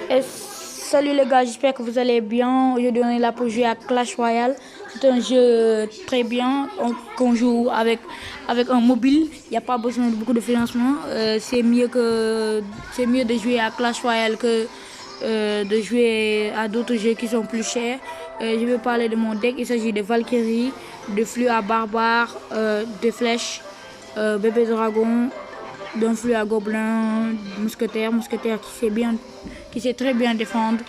Salut les gars, j'espère que vous allez bien. Aujourd'hui on est là pour jouer à Clash Royale. C'est un jeu très bien qu'on joue avec un mobile. Il n'y a pas besoin de beaucoup de financement. C'est mieux de jouer à Clash Royale que de jouer à d'autres jeux qui sont plus chers. Je vais parler de mon deck. Il s'agit de Valkyrie, de Flux à Barbare, de Flèches, Bébé Dragon, d'un flux à gobelin, mousquetaire qui sait très bien défendre,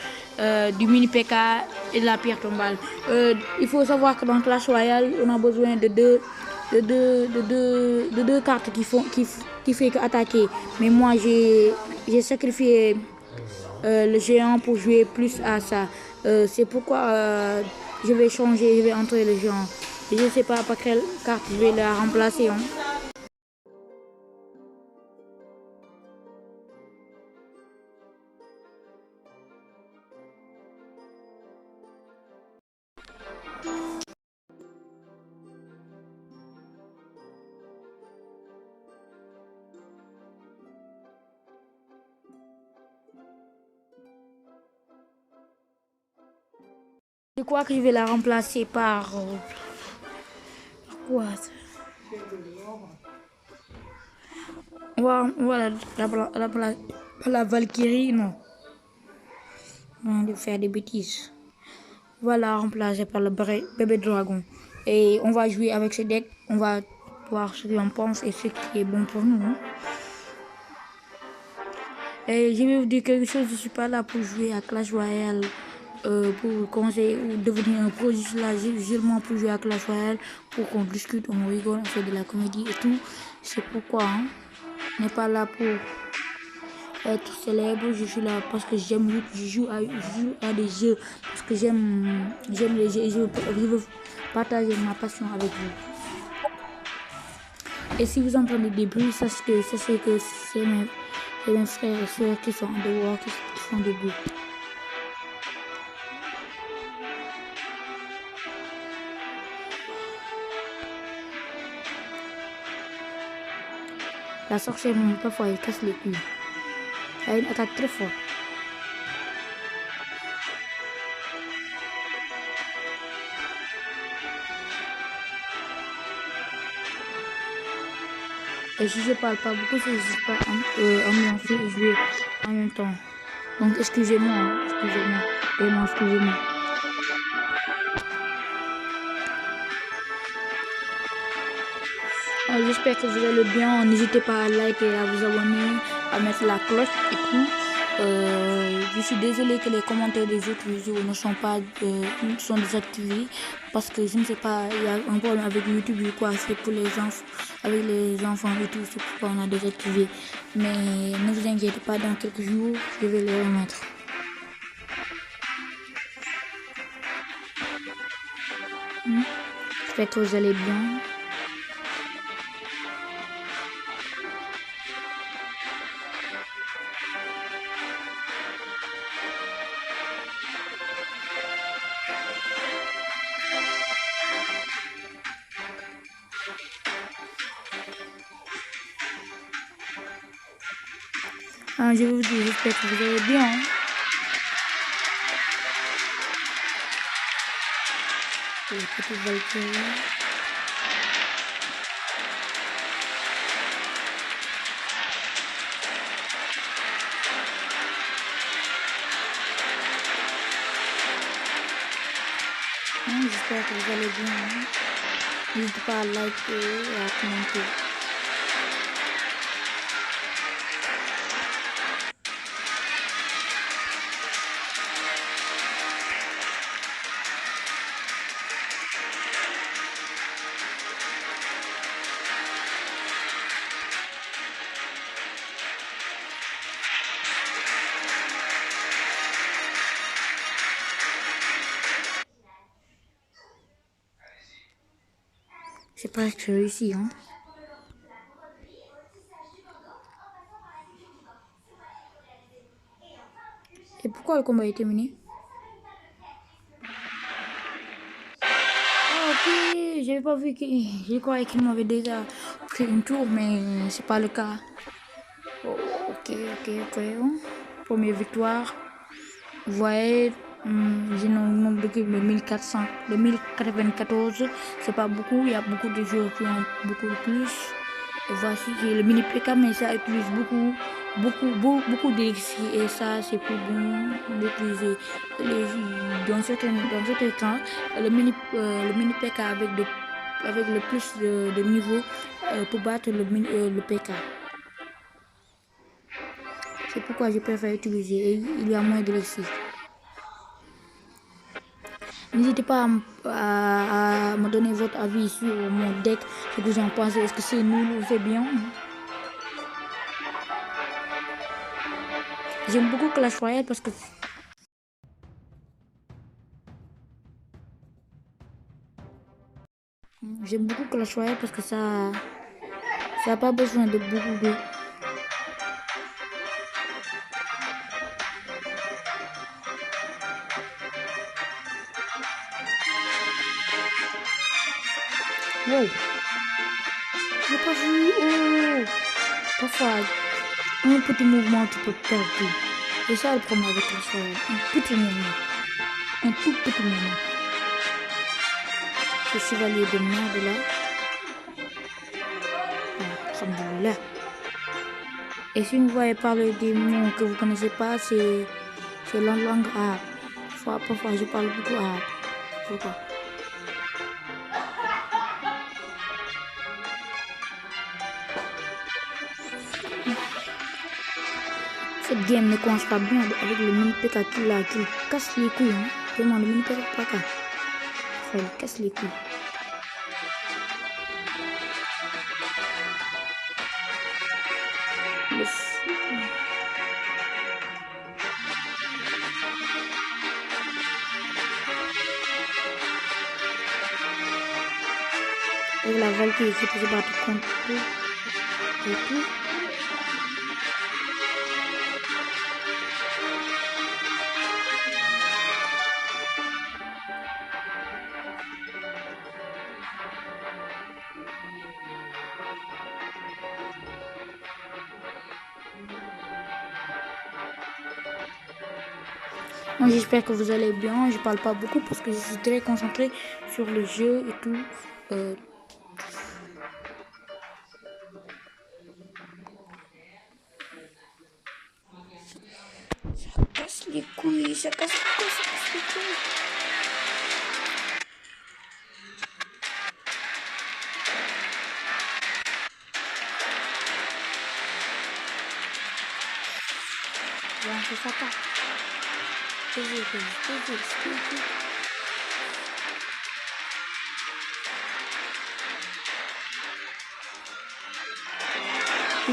du mini PK et de la pierre tombale. Il faut savoir que dans Clash Royale, on a besoin de deux cartes qui font attaquer. Mais moi, j'ai sacrifié le géant pour jouer plus à ça. C'est pourquoi je vais changer, je vais entrer le géant. Je ne sais pas par quelle carte je vais la remplacer. Hein. Je crois que je vais la remplacer par quoi? Voilà, la Valkyrie, non. On va faire des bêtises. Voilà, remplacé par le bébé dragon. Et on va jouer avec ce deck. On va voir ce qu'on pense et ce qui est bon pour nous. Hein. Et je vais vous dire quelque chose, je ne suis pas là pour jouer à Clash Royale, pour conseiller ou devenir un pro. Je suis là seulement pour jouer à Clash Royale, pour qu'on discute, on rigole, on fait de la comédie et tout. C'est pourquoi hein, on n'est pas là pour être célèbre. Je suis là parce que j'aime, je joue à des jeux, parce que j'aime les jeux et je veux partager ma passion avec vous. Et si vous entendez des bruits, sachez que c'est mes frères et soeurs qui sont dehors, qui font des bruits. La sorcière, parfois, elle casse les couilles. Elle a une attaque très forte. Et si je parle pas beaucoup, c'est juste pas ambiancer et jouer en même temps. Donc excusez-moi, hein, excusez-moi, vraiment excusez-moi. J'espère que vous allez bien. N'hésitez pas à liker, à vous abonner, à mettre la cloche et tout. Je suis désolée que les commentaires des autres vidéos ne sont désactivés parce que je ne sais pas, il y a un problème avec YouTube ou quoi, c'est pour les enfants, avec les enfants et tout, c'est pourquoi on a désactivé. Mais ne vous inquiétez pas, dans quelques jours, je vais les remettre. J'espère que vous allez bien. Je vais vous dire, j'espère que vous allez bien. Les petites Valkyries. J'espère que vous allez bien. N'hésitez pas à liker et à commenter. C'est presque réussi, hein. Et pourquoi le combat est terminé? Ah, ok, j'avais pas vu qu'il... Je croyais qu'il m'avait déjà pris une tour, mais c'est pas le cas. Oh, ok. Première victoire. Vous voyez, j'ai un nombre d'équipes de 1400, de 1094. C'est pas beaucoup, il y a beaucoup de joueurs qui ont beaucoup de plus. Et voici le mini PK, mais ça utilise beaucoup d'élixir. Et ça, c'est plus bon d'utiliser dans certains cas. Le mini PK avec le plus de niveau pour battre le PK. C'est pourquoi je préfère utiliser. Et il y a moins d'élixir. N'hésitez pas à me donner votre avis sur mon deck, ce que vous en pensez. Est-ce que c'est nul ou c'est bien? J'aime beaucoup Clash Royale parce que ça n'a pas besoin de beaucoup de... Wow! J'ai pas vu! Oh! Parfois, un petit mouvement, tu peux perdre tout. C'est ça le problème avec Clash Royale. Un petit mouvement. Un tout petit mouvement. Ce chevalier de merde là. Alhamdoulilah. Et si vous voyez parler des mots que vous ne connaissez pas, c'est la langue arabe. Parfois, je parle beaucoup arabe. Pourquoi? Cette game ne commence pas bien avec le mini PK qui casse les couilles. Hein. Vraiment, le mini PK. Ça lui casse les couilles. Et la Valkyrie qui peut se battre contre tout et tout. Moi, j'espère que vous allez bien. Je parle pas beaucoup parce que je suis très concentré sur le jeu et tout. Ça casse les couilles, ça casse les couilles. Bon, c'est ça pas. Je vous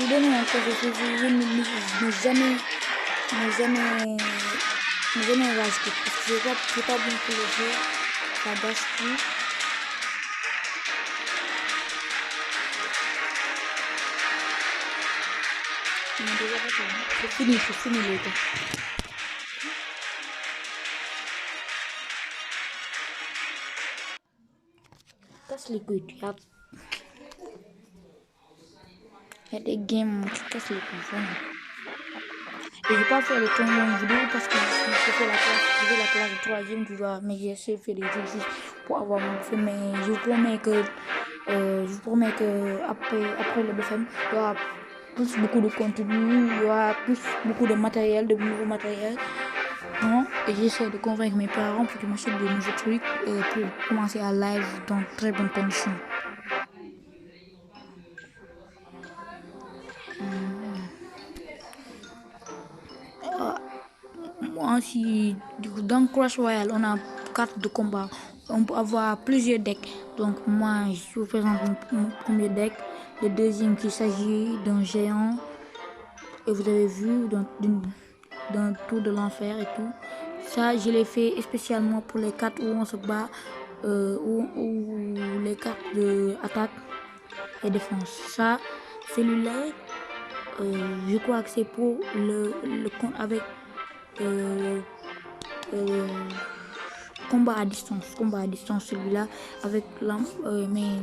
donne un conseil, je n'ai jamais racheté parce que c'est pas bon pour le jeu, ça bâche tout. C'est fini les gars. Casse les couilles, il y a des games qui cassent les couilles. Je vais pas faire le tournoi en vidéo parce que je fais la classe de 3e, tu vois, mais j'essaie de faire des exercices pour avoir mon BFM, mais je vous promets que après le BFM, il y aura beaucoup de contenu, il y aura beaucoup de matériel, de nouveaux matériels. Non? Et j'essaie de convaincre mes parents pour qu'ils m'achètent de nouveaux trucs pour commencer à live dans très bonnes conditions. Moi, si dans Clash Royale, on a 4 de combat, on peut avoir plusieurs decks. Donc moi, je vous présente mon premier deck. Le deuxième, qu'il s'agit d'un géant. Et vous avez vu d'un tour de l'enfer et tout. Ça, je l'ai fait spécialement pour les cartes où on se bat, ou les cartes de attaque et défense. Ça, celui-là, je crois que c'est pour le compte avec combat à distance. Celui-là avec mais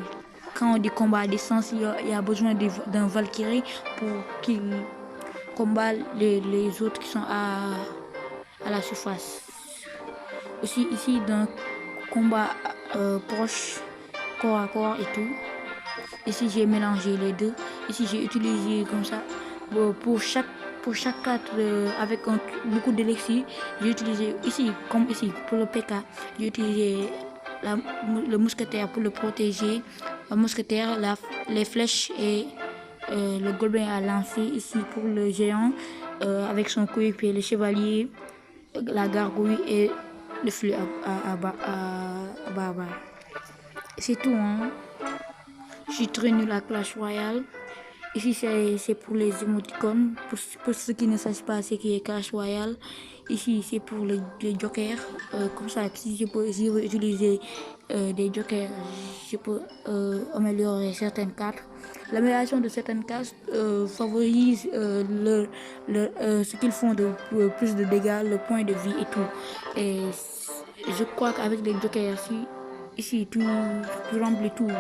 quand on dit combat à distance, il y a besoin d'un Valkyrie pour qu'il combat les autres qui sont à la surface. Aussi ici d'un combat proche, corps à corps et tout. Ici j'ai mélangé les deux. Ici j'ai utilisé comme ça pour chaque carte avec beaucoup d'élixir. J'ai utilisé ici comme ici pour le PK. J'ai utilisé le mousquetaire pour le protéger. Le mousquetaire, les flèches et le gobelin à lancer ici pour le géant avec son coéquipier, le chevalier, la gargouille et le flux à barbare. C'est tout, hein. J'ai très nul à Clash Royale. Ici, c'est pour les émoticônes. Pour ceux qui ne savent pas ce qui est Clash Royale, ici, c'est pour les jokers. Comme ça, si je veux utiliser des jokers, je peux améliorer certaines cartes. L'amélioration de certaines cartes favorise ce qu'ils font de plus de dégâts, le point de vie et tout. Et je crois qu'avec les jokers, ici, tu remplis tout.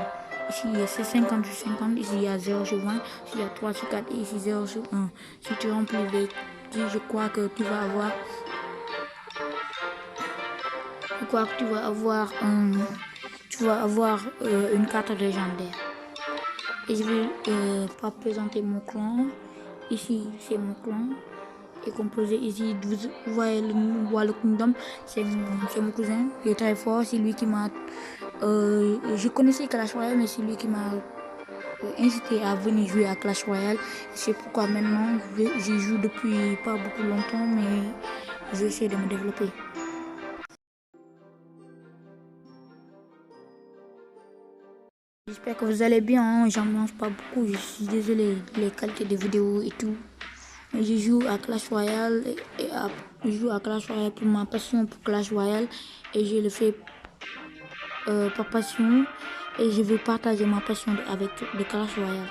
Ici, c'est 50 sur 50. Ici, il y a 0 sur 20. Ici, il y a 3 sur 4. Et ici, 0 sur 1. Si tu remplis les... Je crois que tu vas avoir... Je crois que tu vas avoir une carte légendaire. Et je vais pas présenter mon clan. Ici, c'est mon clan. Est composé ici, vous voyez le Kingdom, c'est mon cousin, il est très fort, c'est lui qui m'a... je connaissais Clash Royale, mais c'est lui qui m'a incité à venir jouer à Clash Royale. C'est pourquoi maintenant, je joue depuis pas beaucoup longtemps, mais j'essaie de me développer. J'espère que vous allez bien, hein? J'en mange pas beaucoup, je suis désolé les qualités des vidéos et tout. Mais je joue à Clash Royale je joue à Clash Royale pour ma passion pour Clash Royale et je le fais par passion et je veux partager ma passion avec le Clash Royale.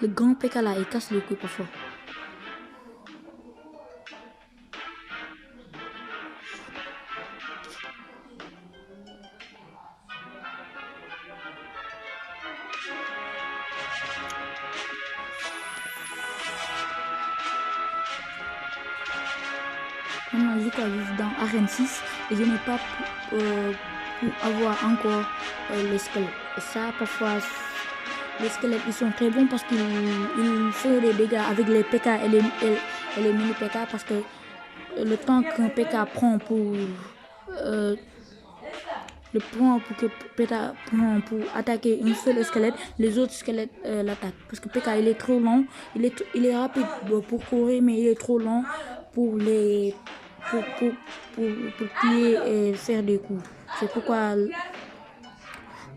Le grand PK là, il casse le cou parfois. Maintenant, je crois juste dans Arène 6 et je n'ai pas pu avoir encore les squelettes. Et ça, parfois, les squelettes ils sont très bons parce qu'ils font des dégâts avec les PK et les mini PK parce que le temps qu'un PK prend pour que PK prend pour attaquer un seul squelette, les autres squelettes l'attaquent. Parce que PK il est trop long, il est rapide pour courir, mais il est trop long pour tuer et faire des coups. C'est pourquoi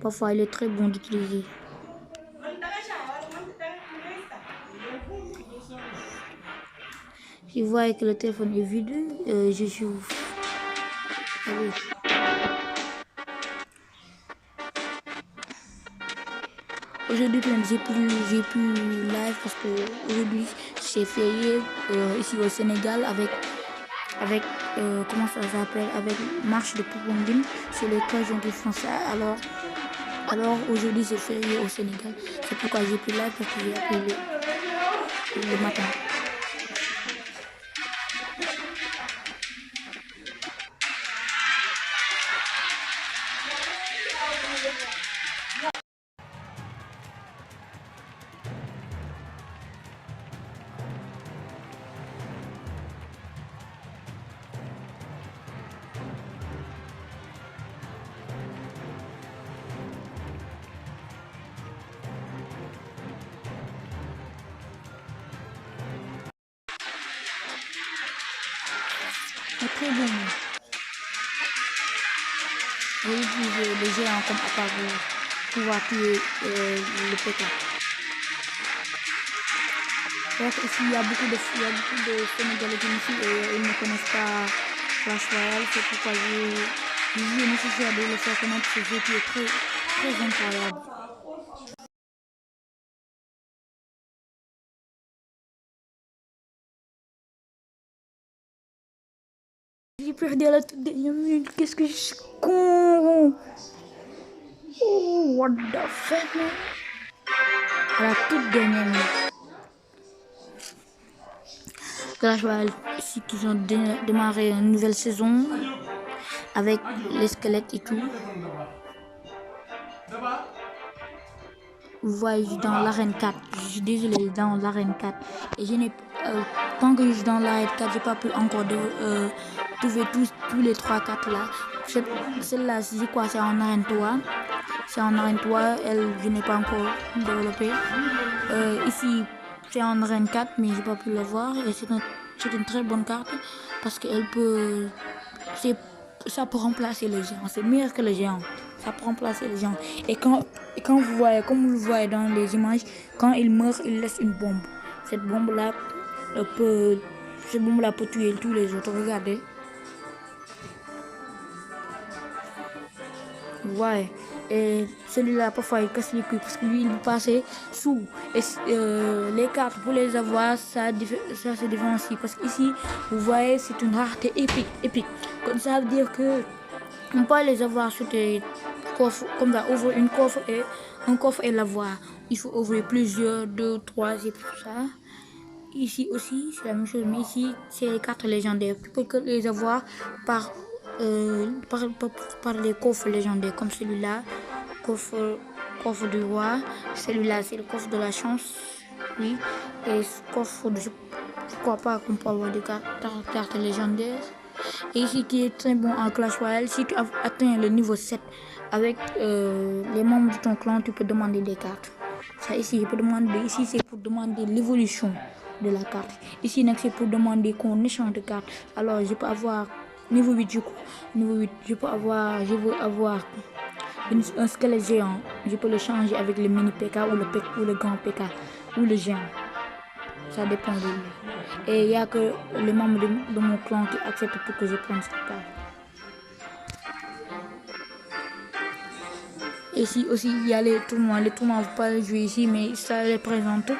parfois il est très bon d'utiliser. Si vous voyez que le téléphone est vide, je joue. Allez. Aujourd'hui, j'ai plus live parce que aujourd'hui c'est férié ici au Sénégal avec comment ça s'appelle, avec marche de Poupongine, c'est le 13 janvier français. Alors aujourd'hui c'est férié au Sénégal, c'est pourquoi j'ai plus live parce que j'ai appelé le matin. Très bon. J'ai utilisé les géants comme attaque pour pouvoir tuer le PK. Donc ici il y a beaucoup de Sénégalais ici et ils ne connaissent pas Clash Royale, c'est pourquoi j'ai nécessaire de le faire connaître ce jeu qui est très très incroyable. J'ai perdu à la toute dernière minute, qu'est-ce que je suis con! Oh, what the fuck, man! À la toute dernière minute. Clash Royale, ici qu'ils ont démarré une nouvelle saison avec les squelettes et tout. Vous voyez, je suis dans l'arène 4. Je suis désolé, dans l'arène 4. Et je n'ai tant que je suis dans l'arène 4, j'ai pas pu encore trouver tous les 3-4 là. Celle-là, c'est quoi? C'est en arène 3. C'est en arène 3, elle, je n'ai pas encore développé. Ici, c'est en arène 4, mais j'ai pas pu la voir. Et c'est une très bonne carte parce qu'elle peut. Ça peut remplacer le géant. C'est meilleur que le géant. Ça peut remplacer le géant. Et quand vous voyez, comme vous le voyez dans les images, quand il meurt, il laisse une bombe. Cette bombe-là peut tuer tous les autres. Regardez. Ouais. Et celui-là, parfois, il casse les couilles parce que lui, il peut passer sous. Et les cartes, pour les avoir, ça se différencie. Parce qu'ici, vous voyez, c'est une rareté épique. Comme ça veut dire que on peut les avoir sur des coffres, comme ça, ouvrir un coffre et l'avoir. Il faut ouvrir plusieurs, 2, 3, et tout ça. Ici aussi, c'est la même chose, mais ici, c'est les cartes légendaires. Tu peux les avoir par les coffres légendaires, comme celui-là, coffre du roi. Celui-là, c'est le coffre de la chance, oui. Et ce coffre, je crois pas qu'on peut avoir des cartes légendaires. Et ici, qui est très bon en Clash Royale, si tu atteins le niveau 7 avec les membres de ton clan, tu peux demander des cartes. Ça, ici, ici c'est pour demander l'évolution de la carte. Ici, c'est pour demander qu'on échange de cartes. Alors, je peux avoir niveau 8 du coup. Niveau 8, je veux avoir un squelette géant. Je peux le changer avec le mini PK ou le grand PK ou le géant. Ça dépend de lui. Et il n'y a que les membres de mon clan qui acceptent pour que je prenne cette carte. Ici aussi, il y a les tournois. Les tournois, on ne peut pas jouer ici, mais ça les présente.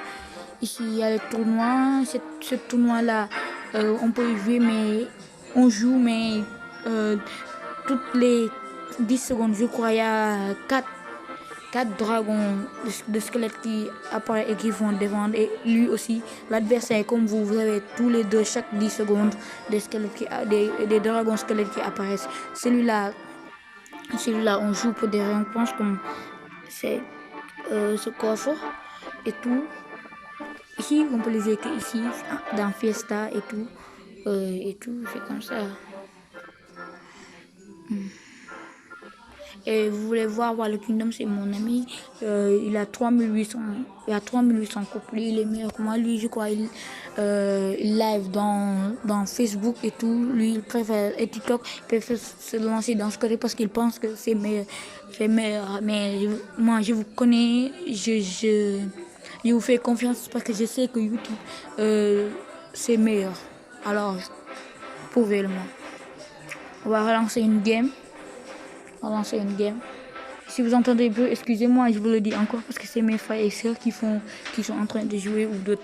Ici, il y a les tournois. Ce tournoi-là, on peut jouer, mais on joue, mais toutes les 10 secondes, je crois, il y a 4 dragons de squelettes qui apparaissent et qui vont défendre. Et lui aussi, l'adversaire, comme vous avez tous les deux, chaque 10 secondes, des dragons squelettes qui apparaissent. Celui-là, on joue pour des récompenses comme c'est ce coffre et tout. Ici, on peut les jouer ici, dans Fiesta et tout. C'est comme ça. Et vous voulez voir Wall Kingdom, c'est mon ami. Il a 3800. Il a 3800 couples. Il est meilleur que moi. Lui, je crois, il live dans Facebook et tout. Lui, il préfère et TikTok. Il préfère se lancer dans ce côté parce qu'il pense que c'est meilleur. Mais moi, je vous connais. Je vous fais confiance parce que je sais que YouTube, c'est meilleur. Alors, prouvez-le-moi. On va relancer une game. Si vous entendez peu, excusez-moi, je vous le dis encore parce que c'est mes frères et sœurs qui sont en train de jouer ou de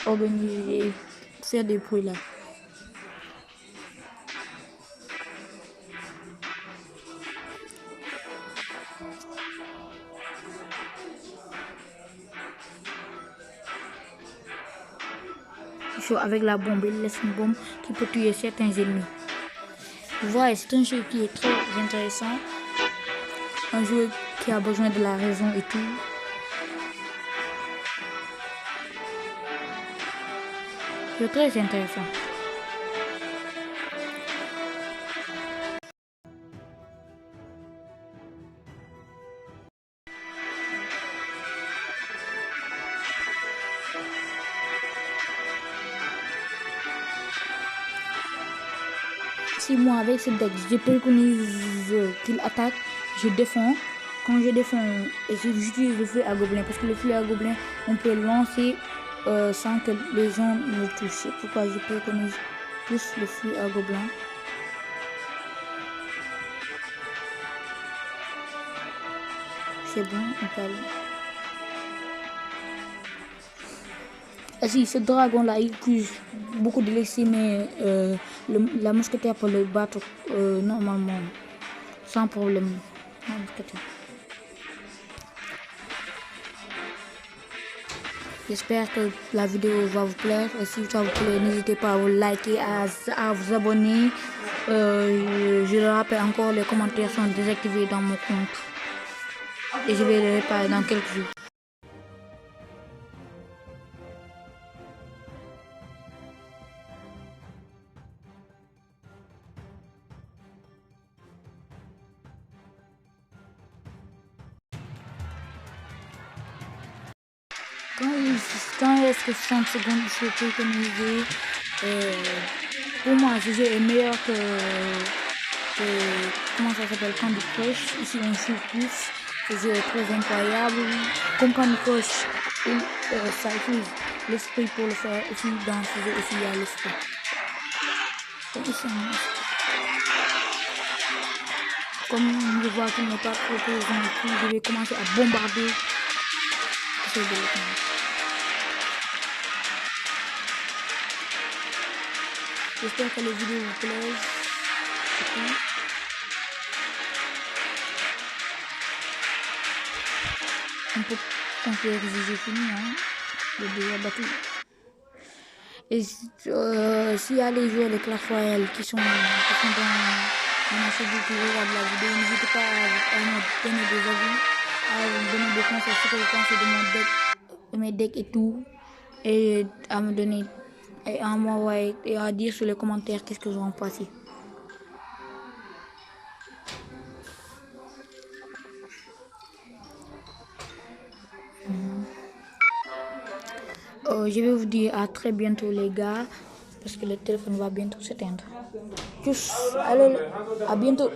organiser, faire des bruits là. Avec la bombe, il laisse une bombe qui peut tuer certains ennemis. Vous voyez, c'est un jeu qui est très intéressant. Un jeu qui a besoin de la raison et tout. C'est très intéressant. Si moi avec ce deck, je préconise qu'il attaque, je défends. Quand je défends, j'utilise le flux à gobelin parce que le flux à gobelin, on peut lancer sans que les gens ne touchent. C'est pourquoi je préconise plus le flux à gobelin. C'est bon, on peut aller. Ah, si, ce dragon-là, il utilise beaucoup de laisser, mais la mousquetaire peut le battre normalement, sans problème. La mousquetaire. J'espère que la vidéo va vous plaire. Et si ça vous plaît, n'hésitez pas à vous liker, à vous abonner. Je le rappelle encore, les commentaires sont désactivés dans mon compte. Et je vais les réparer dans quelques jours. Quand est-ce que 30 secondes il faut économiser? Pour moi, ce jeu est meilleur que comment ça s'appelle, Candy Crush. Ici, on joue plus. Ce jeu est très incroyable. Comme Candy Crush, ça utilise l'esprit pour le faire. Ici, dans ce jeu, aussi, il y a l'esprit. Comme je vois qu'il n'est pas trop présent, je vais commencer à bombarder. J'espère que les vidéos vous plaisent. On peut considérer que j'ai fini, hein. J'ai déjà battu. Et s'il y a les joueurs de Clash Royale qui sont dans ma chaîne qui regardent la vidéo, n'hésitez pas à me donner des avis, à me donner des conseils, ce que vous pensez de mes decks et tout, et à me donner et à m'envoyer et à dire sur les commentaires qu'est-ce que vous en pensez. Je vais vous dire à très bientôt les gars, parce que le téléphone va bientôt s'éteindre. Tchuss, allez, à bientôt.